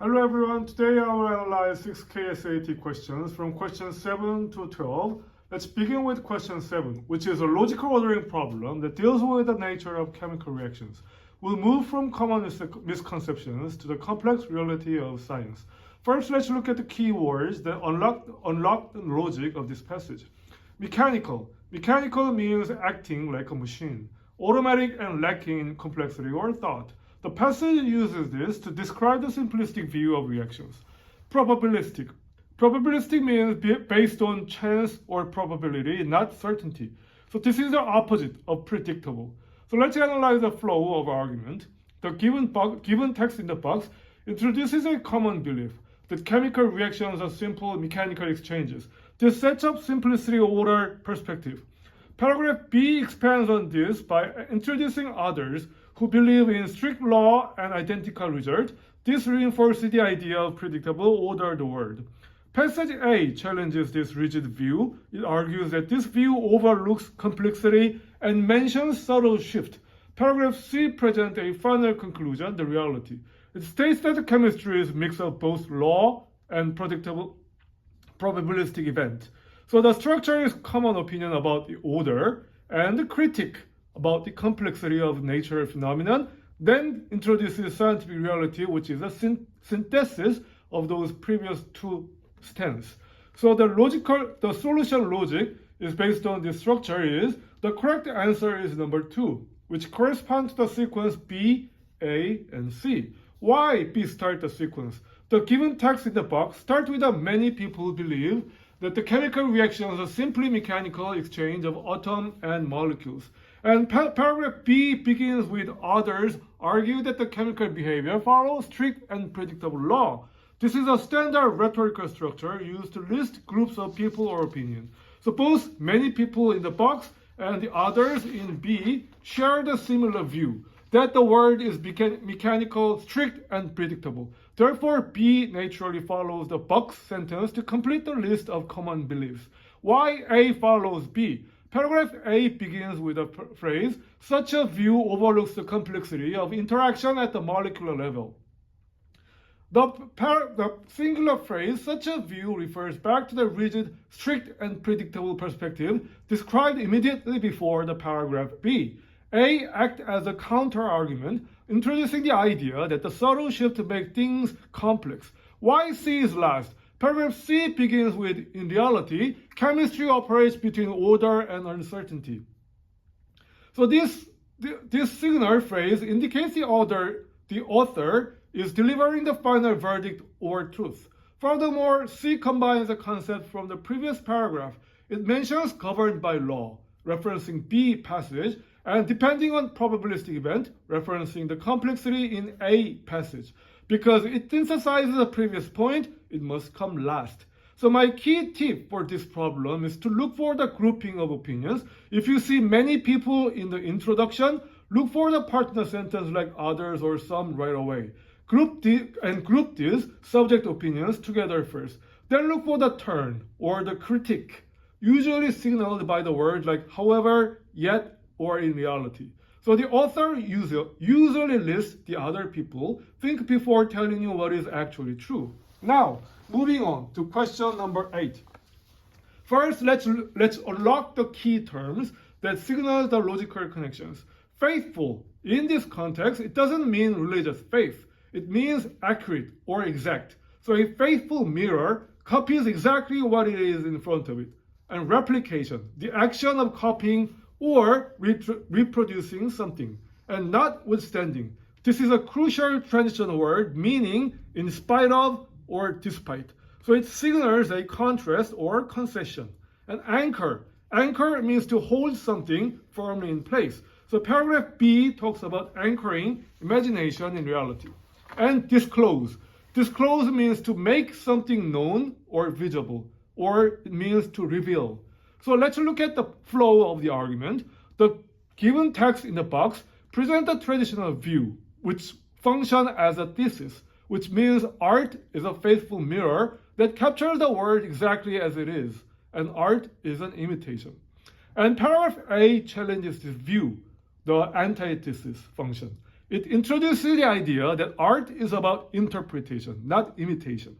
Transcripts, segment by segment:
Hello everyone, today I will analyze 6 KSAT questions from questions 7 to 12. Let's begin with question 7, which is a logical ordering problem that deals with the nature of chemical reactions. We'll move from common misconceptions to the complex reality of science. First, let's look at the key words that unlock the logic of this passage. Mechanical. Mechanical means acting like a machine. Automatic and lacking in complexity or thought. The passage uses this to describe the simplistic view of reactions. Probabilistic. Probabilistic means based on chance or probability, not certainty. So this is the opposite of predictable. So let's analyze the flow of argument. The given text in the box introduces a common belief that chemical reactions are simple mechanical exchanges. This sets up simplicity order perspective. Paragraph B expands on this by introducing others who believe in strict law and identical result. This reinforces the idea of predictable ordered world. Passage A challenges this rigid view. It argues that this view overlooks complexity and mentions subtle shift. Paragraph C presents a final conclusion, the reality. It states that chemistry is a mix of both law and predictable probabilistic event. So the structure is common opinion about the order and the critique about the complexity of nature phenomenon, then introduces scientific reality, which is a synthesis of those previous two stands. So the solution logic is based on this structure is the correct answer is number 2, which corresponds to the sequence B, A, and C. Why B start the sequence? The given text in the box starts with many people believe that the chemical reactions are simply mechanical exchange of atoms and molecules. And paragraph B begins with others argue that the chemical behavior follows strict and predictable law. This is a standard rhetorical structure used to list groups of people or opinion. So both many people in the box and the others in B share the similar view that the world is mechanical, strict, and predictable. Therefore, B naturally follows the box sentence to complete the list of common beliefs. Why A follows B? Paragraph A begins with a phrase, such a view overlooks the complexity of interaction at the molecular level. The singular phrase, such a view, refers back to the rigid, strict, and predictable perspective described immediately before the paragraph B. A acts as a counter-argument, introducing the idea that the subtle shift makes things complex. Why C is last? Paragraph C begins with, in reality, chemistry operates between order and uncertainty. So this signal phrase indicates the author is delivering the final verdict or truth. Furthermore, C combines a concept from the previous paragraph. It mentions governed by law, referencing B passage, and depending on probabilistic event, referencing the complexity in A passage. Because it emphasizes the previous point, it must come last. So my key tip for this problem is to look for the grouping of opinions. If you see many people in the introduction, look for the partner sentence like others or some right away. Group these subject opinions together first. Then look for the turn or the critique, usually signaled by the words like however, yet, or in reality. So the author usually lists the other people. Think before telling you what is actually true. Now, moving on to question number 8. First, let's unlock the key terms that signal the logical connections. Faithful. In this context, it doesn't mean religious faith. It means accurate or exact. So a faithful mirror copies exactly what it is in front of it. And replication, the action of copying or reproducing something, and notwithstanding. This is a crucial transition word meaning in spite of or despite. So it signals a contrast or concession. And anchor. Anchor means to hold something firmly in place. So paragraph B talks about anchoring imagination in reality. And disclose. Disclose means to make something known or visible, or it means to reveal. So let's look at the flow of the argument. The given text in the box presents a traditional view, which functions as a thesis, which means art is a faithful mirror that captures the world exactly as it is, and art is an imitation. And paragraph A challenges this view, the antithesis function. It introduces the idea that art is about interpretation, not imitation.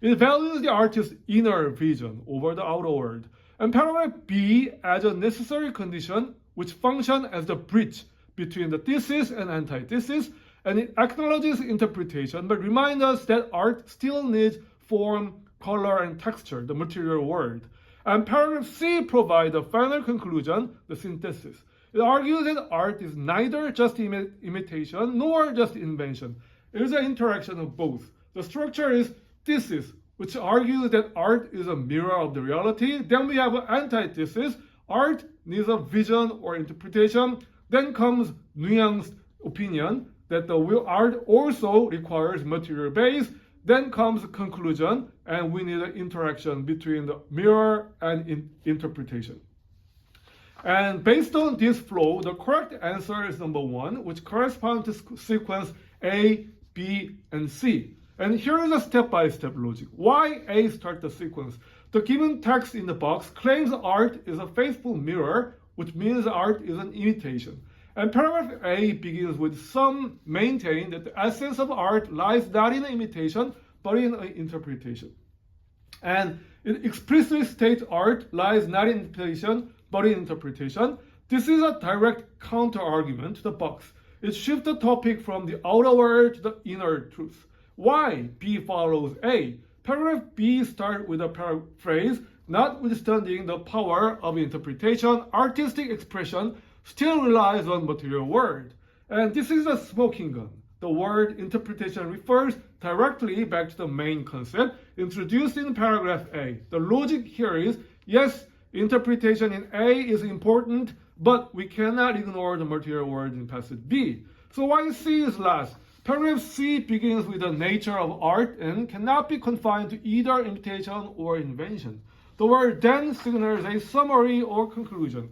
It values the artist's inner vision over the outer world. And paragraph B adds a necessary condition which functions as the bridge between the thesis and antithesis, and it acknowledges interpretation but reminds us that art still needs form, color, and texture, the material world. And paragraph C provides the final conclusion, the synthesis. It argues that art is neither just imitation nor just invention. It is an interaction of both. The structure is thesis, which argues that art is a mirror of the reality. Then we have an antithesis. Art needs a vision or interpretation. Then comes nuanced opinion that the art also requires material base. Then comes conclusion, and we need an interaction between the mirror and interpretation. And based on this flow, the correct answer is number 1, which corresponds to sequence A, B, and C. And here is a step-by-step logic. Why A start the sequence? The given text in the box claims art is a faithful mirror, which means art is an imitation. And paragraph A begins with some maintain that the essence of art lies not in imitation, but in interpretation. And it explicitly states art lies not in imitation, but in interpretation. This is a direct counter-argument to the box. It shifts the topic from the outer world to the inner truth. Why B follows A? Paragraph B starts with a paraphrase, notwithstanding the power of interpretation, artistic expression still relies on material world. And this is a smoking gun. The word interpretation refers directly back to the main concept introduced in paragraph A. The logic here is, yes, interpretation in A is important, but we cannot ignore the material world in passage B. So why C is last? Paragraph C begins with the nature of art and cannot be confined to either imitation or invention. The word then signals a summary or conclusion.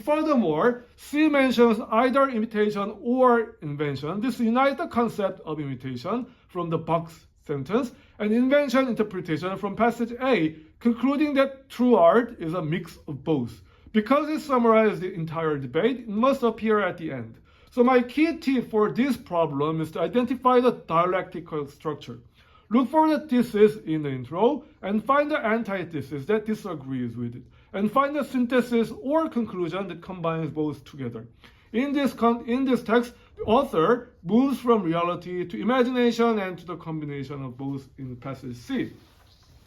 Furthermore, C mentions either imitation or invention. This unites the concept of imitation from the box sentence and invention interpretation from passage A, concluding that true art is a mix of both. Because it summarizes the entire debate, it must appear at the end. So my key tip for this problem is to identify the dialectical structure. Look for the thesis in the intro and find the antithesis that disagrees with it. And find the synthesis or conclusion that combines both together. In this text, the author moves from reality to imagination and to the combination of both in passage C.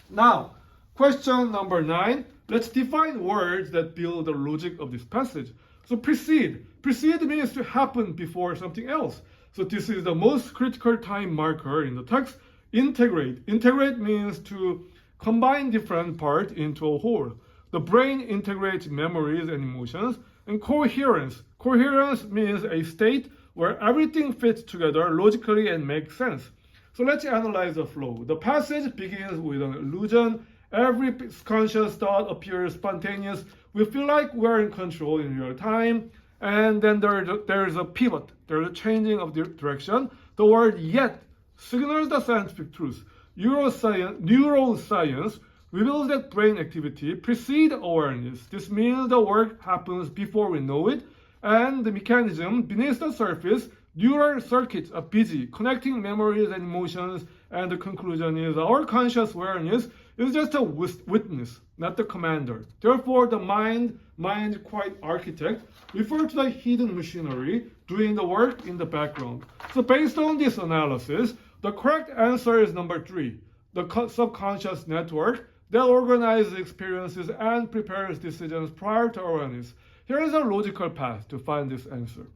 Now, question number 9. Let's define words that build the logic of this passage. So precede. Precede means to happen before something else. So this is the most critical time marker in the text. Integrate. Integrate means to combine different parts into a whole. The brain integrates memories and emotions. And coherence. Coherence means a state where everything fits together logically and makes sense. So let's analyze the flow. The passage begins with an illusion. Every conscious thought appears spontaneous. We feel like we're in control in real time. And then there's a pivot. There's a changing of the direction. The word yet signals the scientific truth. Neuroscience reveals that brain activity precedes awareness. This means the work happens before we know it, and the mechanism beneath the surface, neural circuits are busy connecting memories and emotions, and the conclusion is our conscious awareness is just a witness, not the commander. Therefore, the mind quiet architect refers to the hidden machinery doing the work in the background. So based on this analysis, the correct answer is number 3, the subconscious network that organizes experiences and prepares decisions prior to awareness. Here is a logical path to find this answer.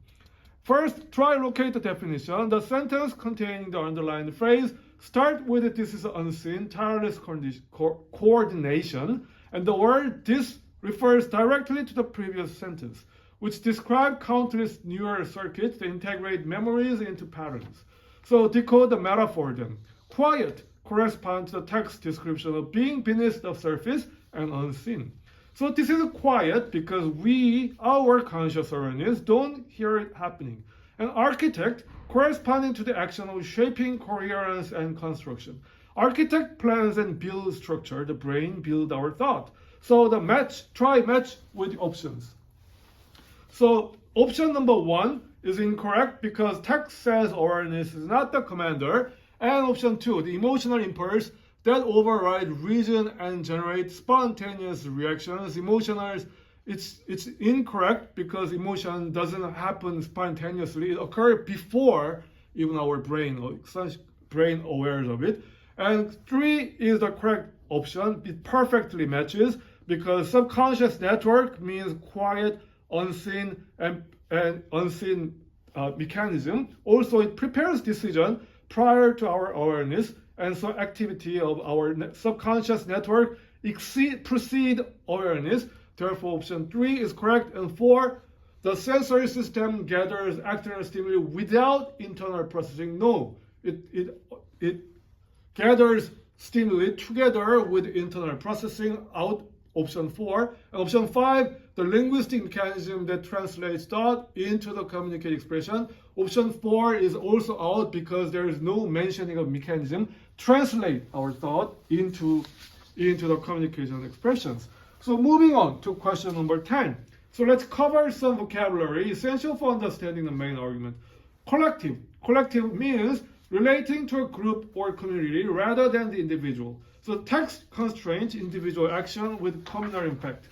First, try to locate the definition. The sentence containing the underlined phrase start with this is unseen, tireless coordination, and the word this refers directly to the previous sentence, which describes countless neural circuits that integrate memories into patterns. So decode the metaphor then. Quiet corresponds to the text description of being beneath the surface and unseen. So this is quiet because our conscious awareness, don't hear it happening. An architect corresponding to the action of shaping coherence and construction. Architect plans and builds structure, the brain builds our thought. So the try match with the options. So option number 1 is incorrect because text says awareness is not the commander. And option 2, the emotional impulse that override reason and generate spontaneous reactions. It's incorrect because emotion doesn't happen spontaneously. It occurs before even our brain aware of it. And 3 is the correct option. It perfectly matches because subconscious network means quiet, unseen, and unseen mechanism. Also, it prepares decision prior to our awareness, and so activity of our subconscious network precede awareness. Therefore, option 3 is correct. And 4, the sensory system gathers external stimuli without internal processing. No, it gathers stimuli together with internal processing. Out option 4. And option 5, the linguistic mechanism that translates thought into the communicated expression. Option 4 is also out because there is no mentioning of mechanism translate our thought into the communication expressions. So moving on to question number 10. So let's cover some vocabulary essential for understanding the main argument. Collective. Collective means relating to a group or community rather than the individual. So text constrains individual action with communal impact.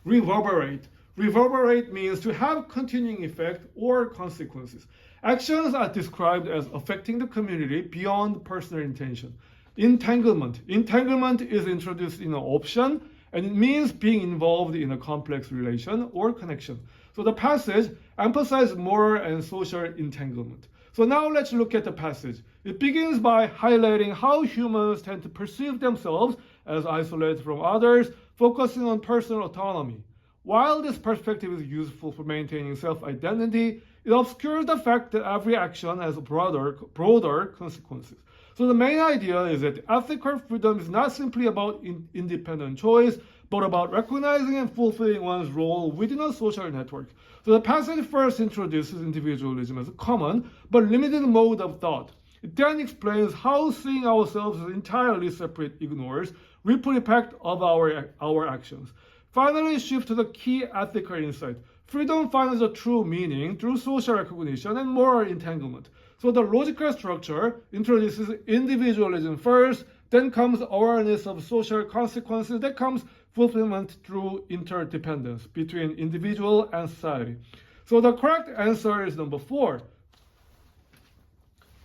Reverberate. Reverberate means to have continuing effect or consequences. Actions are described as affecting the community beyond personal intention. Entanglement. Entanglement is introduced in an option, and it means being involved in a complex relation or connection. So the passage emphasizes moral and social entanglement. So now let's look at the passage. It begins by highlighting how humans tend to perceive themselves as isolated from others, focusing on personal autonomy. While this perspective is useful for maintaining self-identity, it obscures the fact that every action has broader consequences. So the main idea is that ethical freedom is not simply about independent choice, but about recognizing and fulfilling one's role within a social network. So the passage first introduces individualism as a common but limited mode of thought. It then explains how seeing ourselves as entirely separate ignores ripple effect of our actions. Finally, shift to the key ethical insight. Freedom finds a true meaning through social recognition and moral entanglement. So the logical structure introduces individualism first, then comes awareness of social consequences, then comes fulfillment through interdependence between individual and society. So the correct answer is number 4,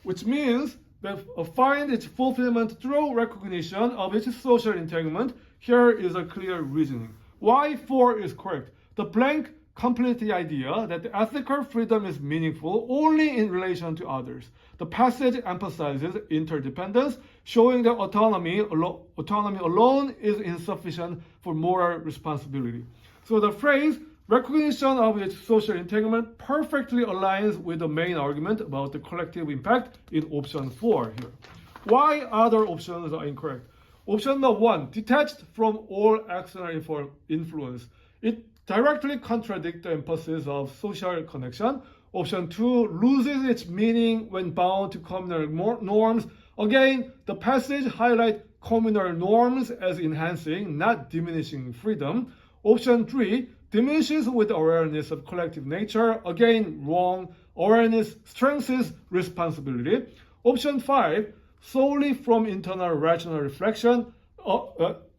which means that find its fulfillment through recognition of its social entanglement. Here is a clear reasoning. Why 4 is correct? The blank completes the idea that the ethical freedom is meaningful only in relation to others. The passage emphasizes interdependence, showing that autonomy alone is insufficient for moral responsibility. So the phrase recognition of its social entanglement perfectly aligns with the main argument about the collective impact in option 4 here. Why other options are incorrect? Option number 1, detached from all external influence. It directly contradicts the emphasis of social connection. Option 2, loses its meaning when bound to communal norms. Again, the passage highlights communal norms as enhancing, not diminishing freedom. Option 3, diminishes with awareness of collective nature. Again, wrong. Awareness strengthens responsibility. Option 5, solely from internal rational reflection.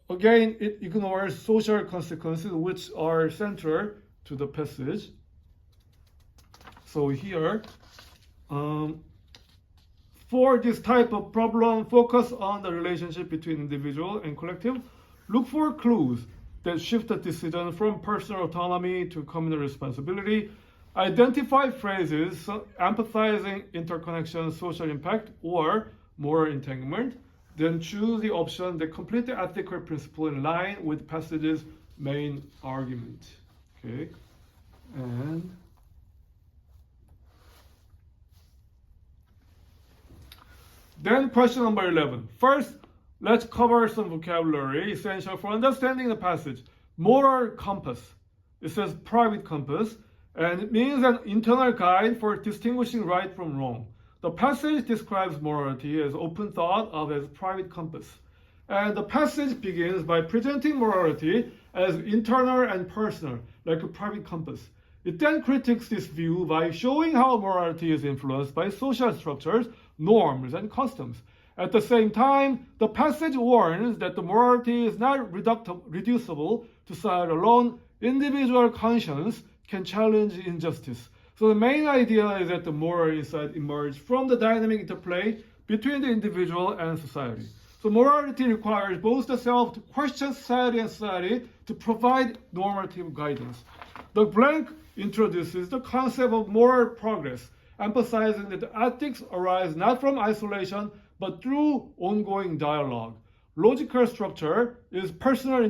Again, it ignores social consequences which are central to the passage. So here, for this type of problem, focus on the relationship between individual and collective. Look for clues that shift the decision from personal autonomy to communal responsibility. Identify phrases emphasizing interconnection, social impact, or moral entanglement. Then choose the option that complete the ethical principle in line with passage's main argument. Okay, and then question number 11. First, let's cover some vocabulary essential for understanding the passage. Moral compass. It says private compass, and it means an internal guide for distinguishing right from wrong. The passage describes morality as often thought of as private compass. And the passage begins by presenting morality as internal and personal, like a private compass. It then critiques this view by showing how morality is influenced by social structures, norms, and customs. At the same time, the passage warns that the morality is not reducible to society alone. Individual conscience can challenge injustice. So the main idea is that the moral insight emerges from the dynamic interplay between the individual and society. So morality requires both the self to question society and society to provide normative guidance. The blank introduces the concept of moral progress, emphasizing that the ethics arise not from isolation but through ongoing dialogue. Logical structure is personal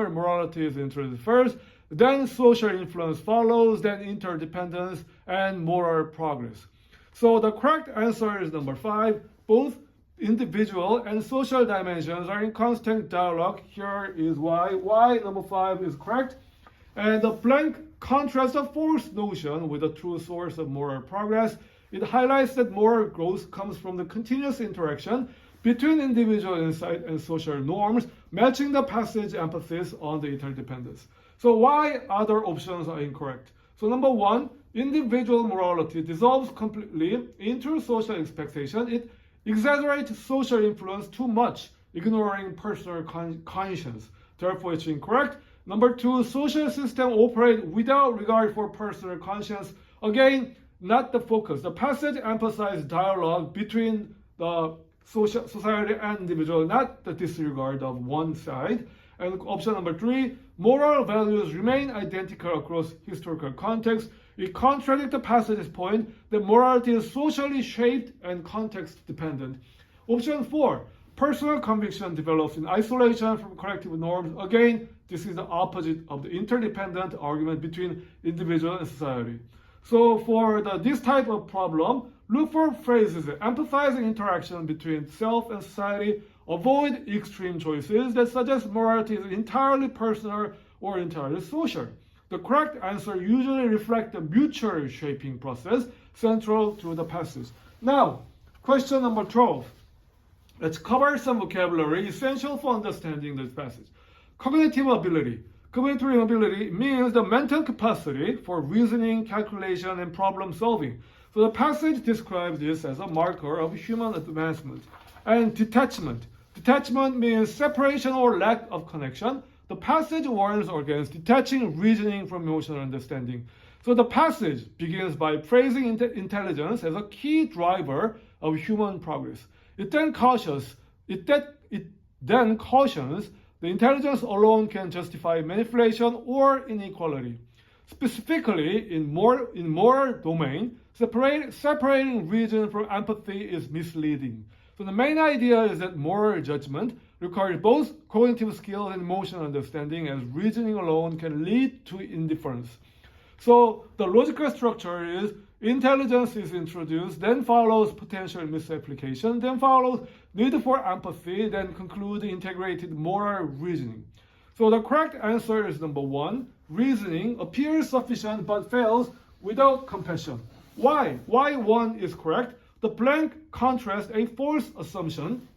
morality is introduced first, then social influence follows, then interdependence and moral progress. So the correct answer is number 5. Both individual and social dimensions are in constant dialogue. Here is why. Why number 5 is correct. And the blank contrasts a false notion with a true source of moral progress. It highlights that moral growth comes from the continuous interaction between individual insight and social norms, matching the passage emphasis on the interdependence. So why other options are incorrect? So number 1, individual morality dissolves completely into social expectation. It exaggerates social influence too much, ignoring personal conscience. Therefore, it's incorrect. Number 2, social systems operate without regard for personal conscience. Again, not the focus. The passage emphasizes dialogue between the society and individual, not the disregard of one side. And option number 3, moral values remain identical across historical contexts. It contradicts the passage's point that morality is socially shaped and context dependent. Option 4, personal conviction develops in isolation from collective norms. Again, this is the opposite of the interdependent argument between individual and society. So for this type of problem, look for phrases emphasizing interaction between self and society. Avoid extreme choices that suggest morality is entirely personal or entirely social. The correct answer usually reflects the mutual shaping process central to the passage. Now, question number 12. Let's cover some vocabulary essential for understanding this passage. Cognitive ability. Cognitive ability means the mental capacity for reasoning, calculation, and problem solving. So the passage describes this as a marker of human advancement. And detachment. Detachment means separation or lack of connection. The passage warns against detaching reasoning from emotional understanding. So the passage begins by praising intelligence as a key driver of human progress. It then cautions the intelligence alone can justify manipulation or inequality. Specifically, in moral domain, separating reason from empathy is misleading. So the main idea is that moral judgment requires both cognitive skills and emotional understanding, as reasoning alone can lead to indifference. So the logical structure is intelligence is introduced, then follows potential misapplication, then follows need for empathy, then conclude integrated moral reasoning. So the correct answer is number 1. Reasoning appears sufficient but fails without compassion. Why? Why 1 is correct? The blank contrasts a false assumption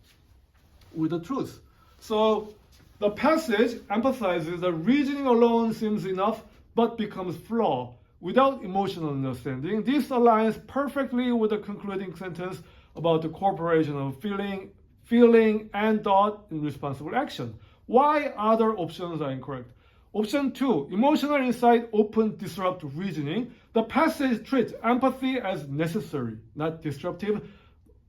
with the truth. So the passage emphasizes that reasoning alone seems enough but becomes flawed without emotional understanding. This aligns perfectly with the concluding sentence about the cooperation of feeling and thought in responsible action. Why other options are incorrect? Option 2, emotional insight often disrupt reasoning. The passage treats empathy as necessary, not disruptive,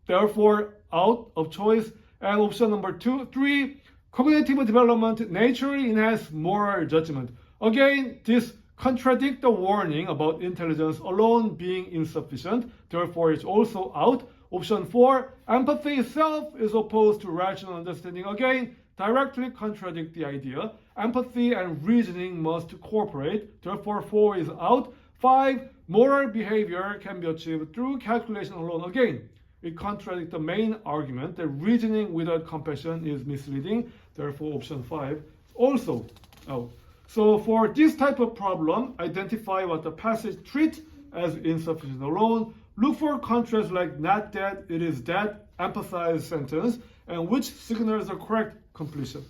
therefore out of choice. And option number 3, cognitive development naturally enhances moral judgment. Again, this contradicts the warning about intelligence alone being insufficient, therefore it's also out. Option 4, empathy itself is opposed to rational understanding. Again, directly contradict the idea. Empathy and reasoning must cooperate, therefore 4 is out. 5, moral behavior can be achieved through calculation alone. Again, it contradicts the main argument that reasoning without compassion is misleading, therefore option 5 also out. So for this type of problem, identify what the passage treats as insufficient alone. Look for contrast like not that, it is that, emphasize sentence, and which signals the correct completion.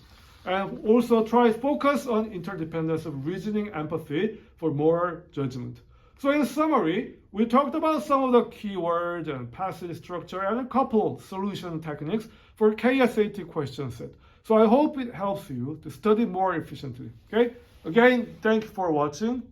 And also try focus on interdependence of reasoning empathy for more judgment. So in summary, we talked about some of the keywords and passage structure and a couple solution techniques for KSAT question set. So I hope it helps you to study more efficiently. Okay? Again, thank you for watching.